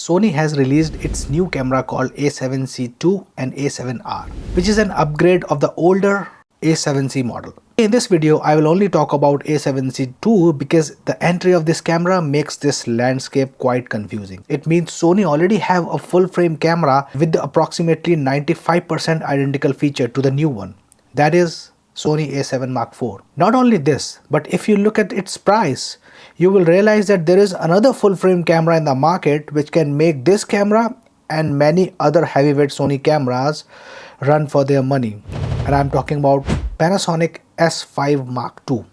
Sony has released its new camera called A7C II and A7R, which is an upgrade of the older A7C model. In this video, I will only talk about A7C II because the entry of this camera makes this landscape quite confusing. It means Sony already have a full frame camera with the approximately 95% identical feature to the new one. That is Sony A7 Mark IV. Not only this, but if you look at its price, you will realize that there is another full frame camera in the market which can make this camera and many other heavyweight Sony cameras run for their money. And I'm talking about Panasonic S5 Mark II.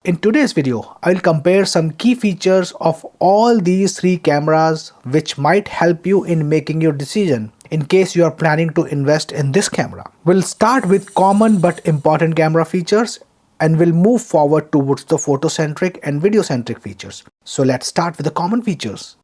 In today's video, I will compare some key features of all these three cameras which might help you in making your decision in case you are planning to invest in this camera. We'll start with common but important camera features and we'll move forward towards the photocentric and videocentric features. So let's start with the common features.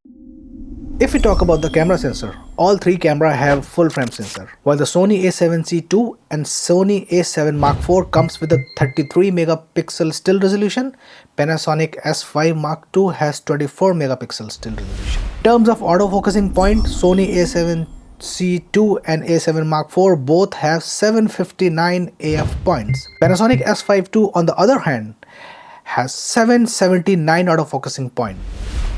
If we talk about the camera sensor, all three cameras have full frame sensor. While the Sony A7C II and Sony A7 Mark IV comes with a 33 megapixel still resolution, Panasonic S5 Mark II has 24 megapixel still resolution. In terms of autofocusing point, Sony A7C II and A7 Mark IV both have 759 AF points. Panasonic S5 II on the other hand has 779 autofocusing points.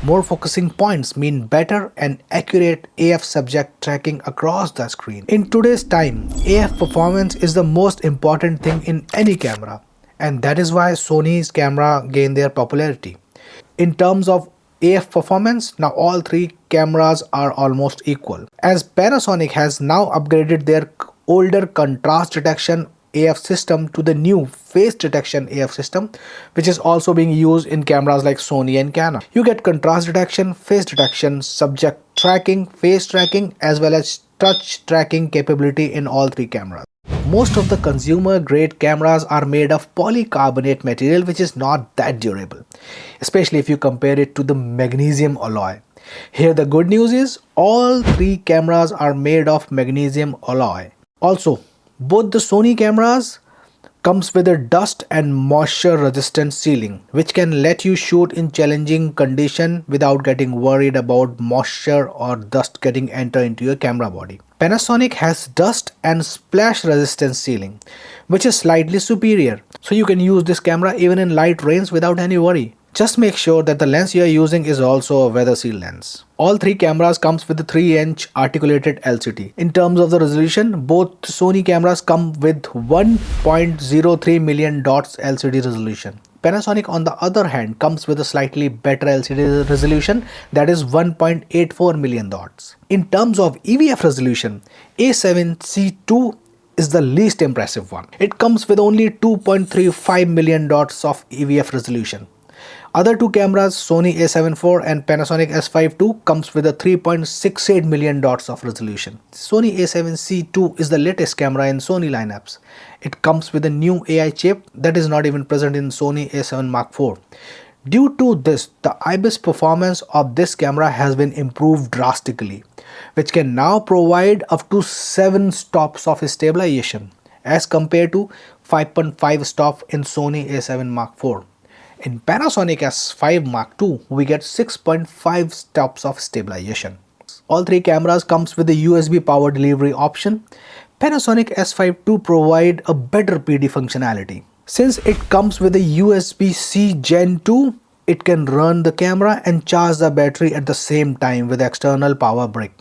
More focusing points mean better and accurate AF subject tracking across the screen. In today's time, AF performance is the most important thing in any camera, and that is why Sony's camera gained their popularity. In terms of AF performance, now all three cameras are almost equal, as Panasonic has now upgraded their older contrast detection AF system to the new face detection AF system, which is also being used in cameras like Sony and Canon. You get contrast detection, face detection, subject tracking, face tracking, as well as touch tracking capability in all three cameras. Most of the consumer grade cameras are made of polycarbonate material, which is not that durable, especially if you compare it to the magnesium alloy. Here the good news is all three cameras are made of magnesium alloy. Also, both the Sony cameras comes with a dust and moisture resistant sealing, which can let you shoot in challenging condition without getting worried about moisture or dust getting enter into your camera body. Panasonic has dust and splash resistant sealing, which is slightly superior, so you can use this camera even in light rains without any worry. Just make sure that the lens you are using is also a weather seal lens. All three cameras comes with a 3-inch articulated LCD. In terms of the resolution, both Sony cameras come with 1.03 million dots LCD resolution. Panasonic on the other hand comes with a slightly better LCD resolution, that is 1.84 million dots. In terms of EVF resolution, A7C II is the least impressive one. It comes with only 2.35 million dots of EVF resolution. Other two cameras, Sony A7IV and Panasonic S5 II, comes with a 3.68 million dots of resolution. Sony A7C II is the latest camera in Sony lineups. It comes with a new AI chip that is not even present in Sony A7 Mark IV. Due to this, the IBIS performance of this camera has been improved drastically, which can now provide up to 7 stops of stabilization as compared to 5.5 stops in Sony A7 Mark IV. In Panasonic S5 Mark II, we get 6.5 stops of stabilization. All three cameras comes with a USB power delivery option. Panasonic S5 II provide a better PD functionality. Since it comes with a USB-C Gen 2, it can run the camera and charge the battery at the same time with external power brick.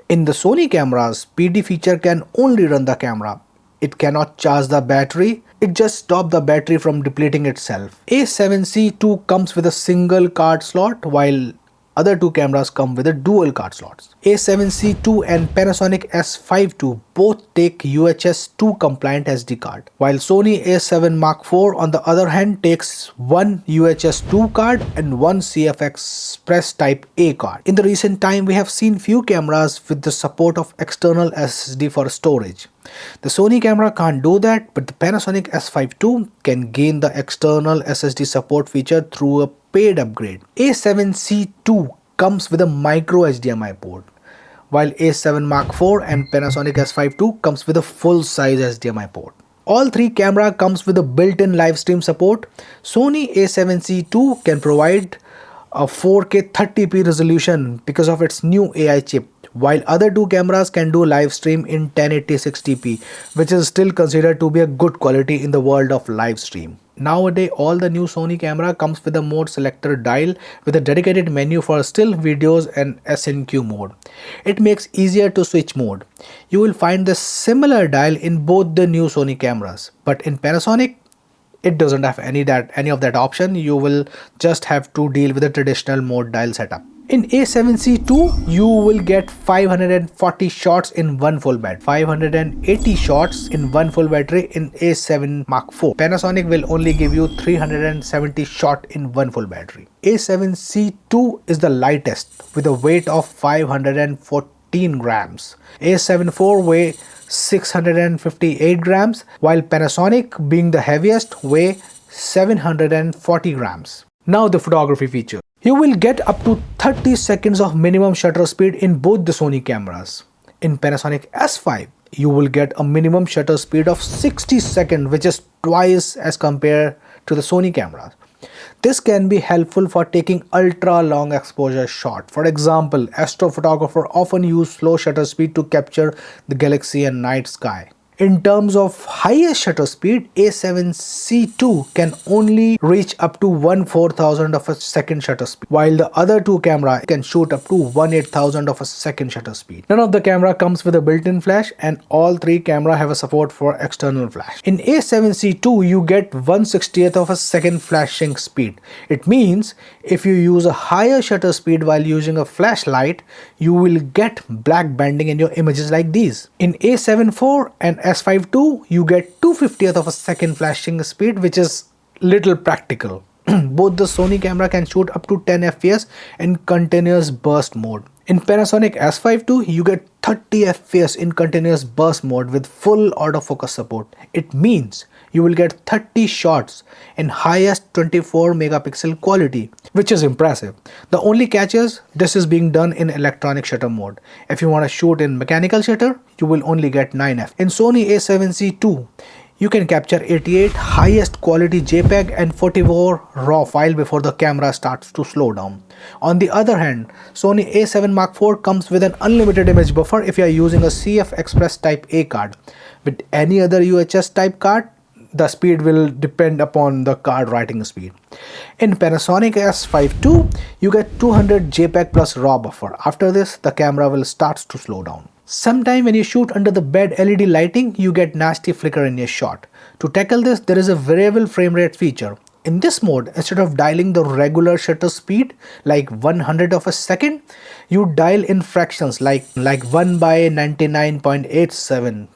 In the Sony cameras, PD feature can only run the camera. It cannot charge the battery, it just stops the battery from depleting itself. A7C II comes with a single card slot, while other two cameras come with a dual card slots. A7C II and Panasonic S5 II both take UHS 2 compliant SD card, while Sony A7 Mark IV on the other hand takes one UHS 2 card and one CF Express Type A card. In the recent time, we have seen few cameras with the support of external SSD for storage. The Sony camera can't do that, but the Panasonic S5 II can gain the external SSD support feature through a paid upgrade. A7C II comes with a micro HDMI port, while A7 Mark IV and Panasonic S5 II comes with a full-size HDMI port. All three cameras comes with a built-in live stream support. Sony A7C II can provide a 4K 30p resolution because of its new AI chip, while other two cameras can do live stream in 1080 60p, which is still considered to be a good quality in the world of live stream. Nowadays, all the new Sony camera comes with a mode selector dial with a dedicated menu for still videos and SNQ mode. It makes easier to switch mode. You will find the similar dial in both the new Sony cameras, but in Panasonic, it doesn't have any of that option. You will just have to deal with the traditional mode dial setup. In A7C II, you will get 540 shots in one full battery, 580 shots in one full battery in A7 Mark IV. Panasonic will only give you 370 shot in one full battery. A7C II is the lightest with a weight of 514 grams. A7 IV weighs 658 grams, while Panasonic, being the heaviest, weigh 740 grams. Now the photography feature. You will get up to 30 seconds of minimum shutter speed in both the Sony cameras. In Panasonic S5, you will get a minimum shutter speed of 60 seconds, which is twice as compared to the Sony cameras. This can be helpful for taking ultra long exposure shot. For example, astrophotographers often use slow shutter speed to capture the galaxy and night sky. In terms of highest shutter speed, A7C II can only reach up to 1/4000 of a second shutter speed, while the other two cameras can shoot up to 1/8000 of a second shutter speed. None of the camera comes with a built-in flash, and all three cameras have a support for external flash. In A7C II, you get 1/60th of a second flashing speed. It means if you use a higher shutter speed while using a flashlight, you will get black banding in your images like these. In A7 IV and S5 II, you get 2/50th of a second flashing speed, which is little practical. Both the Sony camera can shoot up to 10 fps in continuous burst mode. In Panasonic S5 II, you get 30 fps in continuous burst mode with full autofocus support. It means you will get 30 shots in highest 24 megapixel quality, which is impressive. The only catch is this is being done in electronic shutter mode. If you want to shoot in mechanical shutter, you will only get 9 f. In Sony A7C II, you can capture 88 highest quality JPEG and 44 RAW file before the camera starts to slow down. On the other hand, Sony A7 Mark IV comes with an unlimited image buffer if you are using a CF Express Type A card. With any other UHS type card, the speed will depend upon the card writing speed. In Panasonic S5 II, you get 200 JPEG plus RAW buffer. After this, the camera will start to slow down. Sometime when you shoot under the bed LED lighting, you get nasty flicker in your shot. To tackle this, there is a variable frame rate feature. In this mode, instead of dialing the regular shutter speed like 100 of a second, you dial in fractions like 1/99.87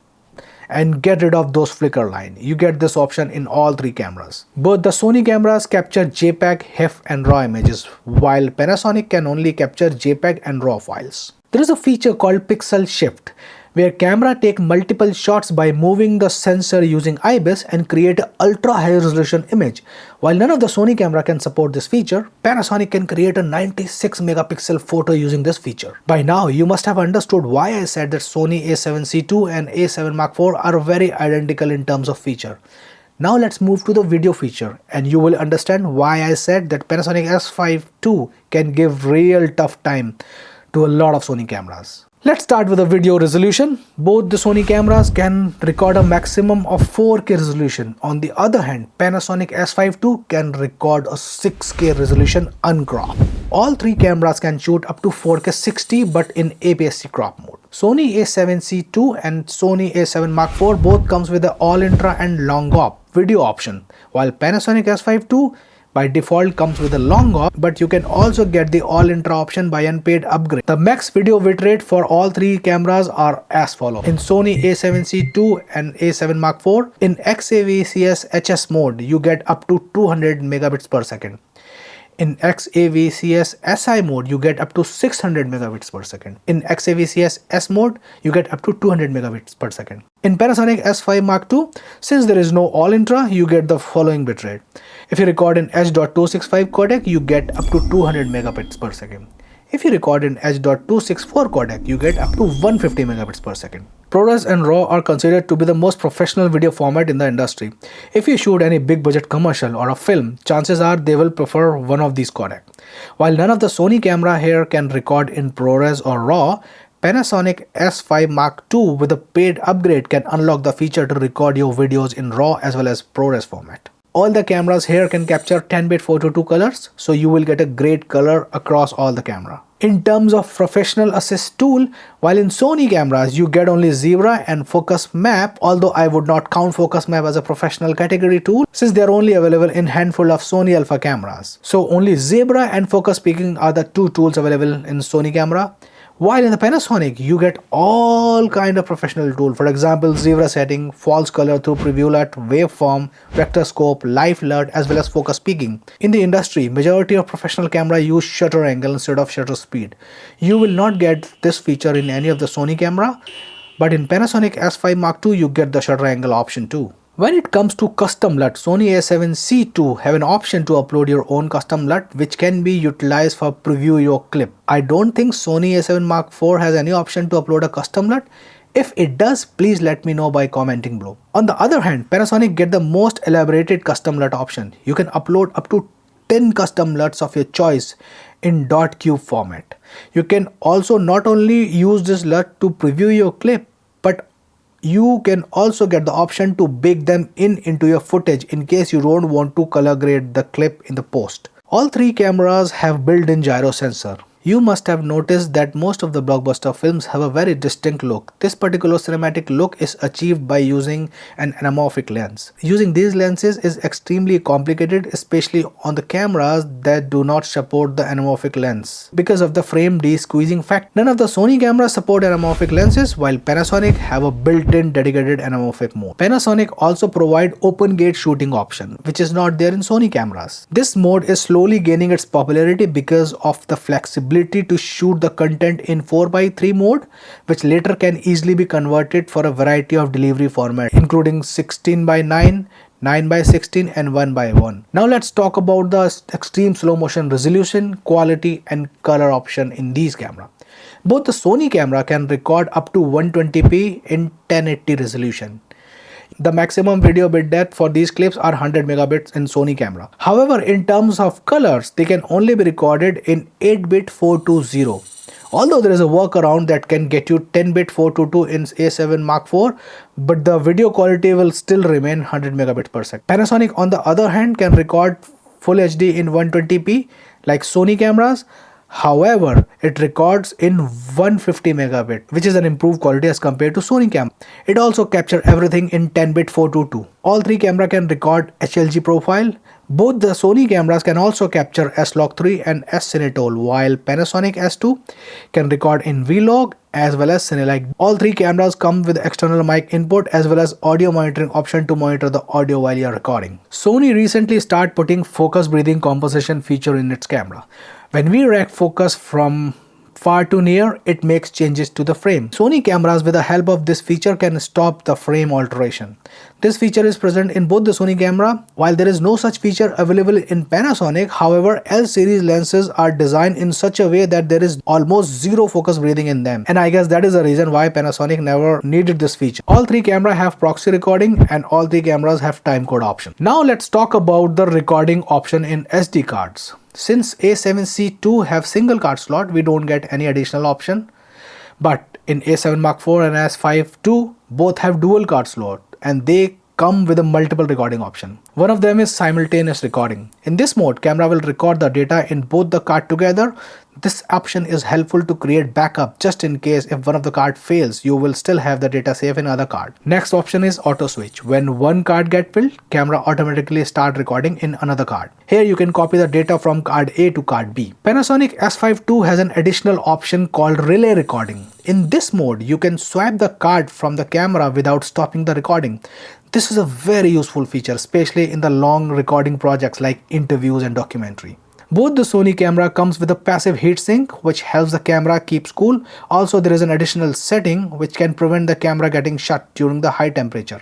and get rid of those flicker line. You get this option in all three cameras. Both the Sony cameras capture JPEG, HEIF and RAW images, while Panasonic can only capture JPEG and RAW files. There is a feature called pixel shift, where camera take multiple shots by moving the sensor using IBIS and create an ultra high resolution image. While none of the Sony camera can support this feature, Panasonic can create a 96 megapixel photo using this feature. By now, you must have understood why I said that Sony A7C II and A7 Mark IV are very identical in terms of feature. Now let's move to the video feature, and you will understand why I said that Panasonic S5 II can give real tough time to a lot of Sony cameras. Let's start with the video resolution. Both the Sony cameras can record a maximum of 4K resolution. On the other hand, Panasonic S5 II can record a 6K resolution uncropped. All three cameras can shoot up to 4K 60 but in APS-C crop mode. Sony A7C II and Sony A7 Mark IV both comes with the all-intra and long op video option, while Panasonic S5 II by default comes with a long op, but you can also get the all-intra option by unpaid upgrade. The max video bitrate for all three cameras are as follows. In Sony A7C II and A7 Mark IV, in XAVCS HS mode, you get up to 200 megabits per second. In XAVCS SI mode, you get up to 600 megabits per second. In XAVCS S mode, you get up to 200 megabits per second. In Panasonic S5 Mark II, since there is no all-intra, you get the following bitrate. If you record in H.265 codec, you get up to 200 megabits per second. If you record in H.264 codec, you get up to 150 megabits per second. ProRes and RAW are considered to be the most professional video format in the industry. If you shoot any big budget commercial or a film, chances are they will prefer one of these codecs. While none of the Sony camera here can record in ProRes or RAW, Panasonic S5 Mark II with a paid upgrade can unlock the feature to record your videos in RAW as well as ProRes format. All the cameras here can capture 10-bit 422 colors, so you will get a great color across all the camera. In terms of professional assist tool, while in Sony cameras you get only Zebra and Focus Map, although I would not count Focus Map as a professional category tool since they are only available in handful of Sony Alpha cameras. So only Zebra and Focus Peaking are the two tools available in Sony camera. While in the Panasonic, you get all kind of professional tools. For example, Zebra setting, false color through preview LUT, waveform, vector scope, live LUT, as well as focus peaking. In the industry, majority of professional camera use shutter angle instead of shutter speed. You will not get this feature in any of the Sony camera, but in Panasonic S5 Mark II, you get the shutter angle option too. When it comes to custom LUT, Sony A7C II have an option to upload your own custom LUT which can be utilized for preview your clip. I don't think Sony A7 Mark IV has any option to upload a custom LUT. If it does, please let me know by commenting below. On the other hand, Panasonic get the most elaborated custom LUT option. You can upload up to 10 custom LUTs of your choice in .cube format. You can also not only use this LUT to preview your clip, but you can also get the option to bake them into your footage in case you don't want to color grade the clip in the post. All three cameras have built-in gyro sensor. You must have noticed that most of the blockbuster films have a very distinct look. This particular cinematic look is achieved by using an anamorphic lens. Using these lenses is extremely complicated, especially on the cameras that do not support the anamorphic lens because of the frame de-squeezing factor. None of the Sony cameras support anamorphic lenses, while Panasonic have a built-in dedicated anamorphic mode. Panasonic also provide open gate shooting option, which is not there in Sony cameras. This mode is slowly gaining its popularity because of the flexibility to shoot the content in 4:3 mode, which later can easily be converted for a variety of delivery formats, including 16:9, 9:16 and 1:1. Now let's talk about the extreme slow motion resolution, quality and color option in these cameras. Both the Sony camera can record up to 120p in 1080 resolution. The maximum video bit depth for these clips are 100 megabits in Sony camera. However, in terms of colors, they can only be recorded in 8-bit 420. Although there is a workaround that can get you 10-bit 422 in A7 Mark IV, but the video quality will still remain 100 megabits per second. Panasonic on the other hand can record Full HD in 120p like Sony cameras. However, it records in 150 megabit, which is an improved quality as compared to Sony camera. It also captures everything in 10-bit 422. All three cameras can record HLG profile. Both the Sony cameras can also capture S-Log3 and S-Cinetone, while Panasonic S2 can record in Vlog as well as Cinelike. All three cameras come with external mic input as well as audio monitoring option to monitor the audio while you are recording. Sony recently started putting focus breathing composition feature in its camera. When we rack focus from far to near, it makes changes to the frame. Sony cameras with the help of this feature can stop the frame alteration. This feature is present in both the Sony camera. While there is no such feature available in Panasonic, however, L series lenses are designed in such a way that there is almost zero focus breathing in them. And I guess that is the reason why Panasonic never needed this feature. All three cameras have proxy recording and all three cameras have timecode option. Now let's talk about the recording option in SD cards. Since A7C II have single card slot, we don't get any additional option. But in A7 Mark IV and S5 II, both have dual card slot and they come with a multiple recording option. One of them is simultaneous recording. In this mode, camera will record the data in both the card together. This option is helpful to create backup just in case if one of the card fails, you will still have the data safe in other card. Next option is auto switch. When one card get filled, camera automatically start recording in another card. Here you can copy the data from card A to card B. Panasonic S5 II has an additional option called relay recording. In this mode, you can swap the card from the camera without stopping the recording. This is a very useful feature, especially in the long recording projects like interviews and documentary. Both the Sony camera comes with a passive heatsink which helps the camera keep cool. Also, there is an additional setting which can prevent the camera getting shut during the high temperature.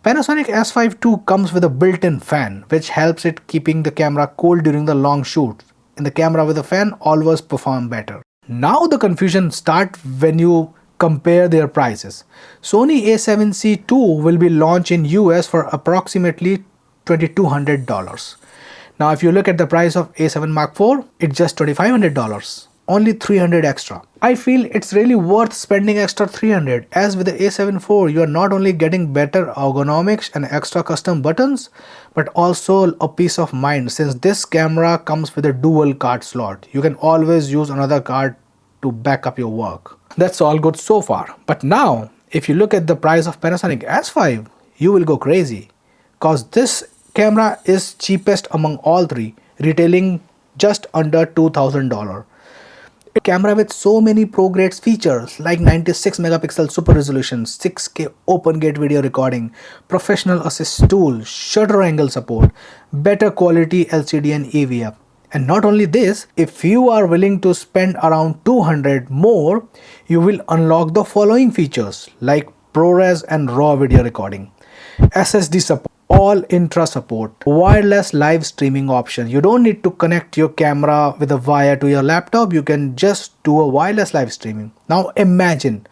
Panasonic S5 II comes with a built-in fan which helps it keeping the camera cool during the long shoot, in the camera with a fan always perform better. Now the confusion starts when you compare their prices. Sony A7C II will be launched in US for approximately $2,200. Now if you look at the price of A7 Mark IV, it's just $2,500. Only 300 extra. I feel it's really worth spending extra 300, as with the A7 IV you are not only getting better ergonomics and extra custom buttons, but also a peace of mind since this camera comes with a dual card slot. You can always use another card to back up your work. That's all good so far. But now if you look at the price of Panasonic S5, you will go crazy, cause this camera is cheapest among all three, retailing just under $2,000. Camera with so many pro grade features like 96 megapixel super resolution, 6K open gate video recording, professional assist tool, shutter angle support, better quality LCD and EVF. And not only this, if you are willing to spend around 200 more, you will unlock the following features like ProRes and RAW video recording, SSD support, all intra support, wireless live streaming option. You don't need to connect your camera with a wire to your laptop, you can just do a wireless live streaming. Now imagine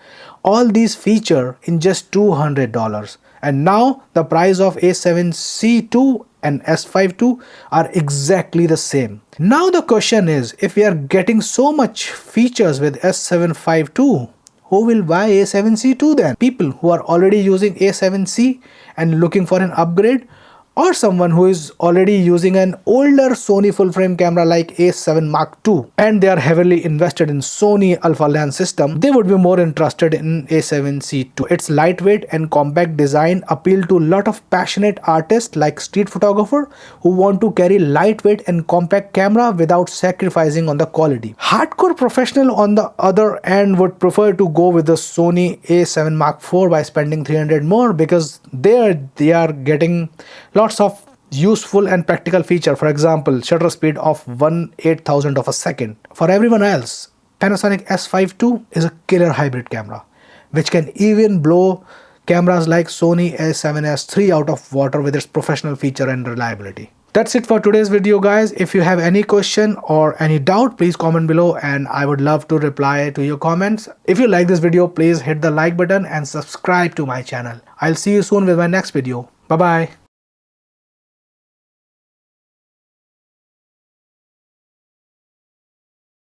all these features in just $200, and now the price of A7C II and S5 II are exactly the same. Now the question is, if we are getting so much features with S7V II, who will buy A7C II then? People who are already using A7C and looking for an upgrade, or someone who is already using an older Sony full frame camera like A7 Mark II and they are heavily invested in Sony alpha lens system, they would be more interested in A7C II. Its lightweight and compact design appeal to a lot of passionate artists like street photographer who want to carry lightweight and compact camera without sacrificing on the quality. Hardcore professional on the other end would prefer to go with the Sony A7 Mark IV by spending 300 more, because there they are getting lots of useful and practical feature. For example, shutter speed of 1/8000 of a second. For everyone else, Panasonic S5 II is a killer hybrid camera which can even blow cameras like Sony A7S III out of water with its professional feature and reliability. That's it for today's video, guys. If you have any question or any doubt, please comment below and I would love to reply to your comments. If you like this video, please hit the like button and subscribe to my channel. I'll see you soon with my next video. Bye bye.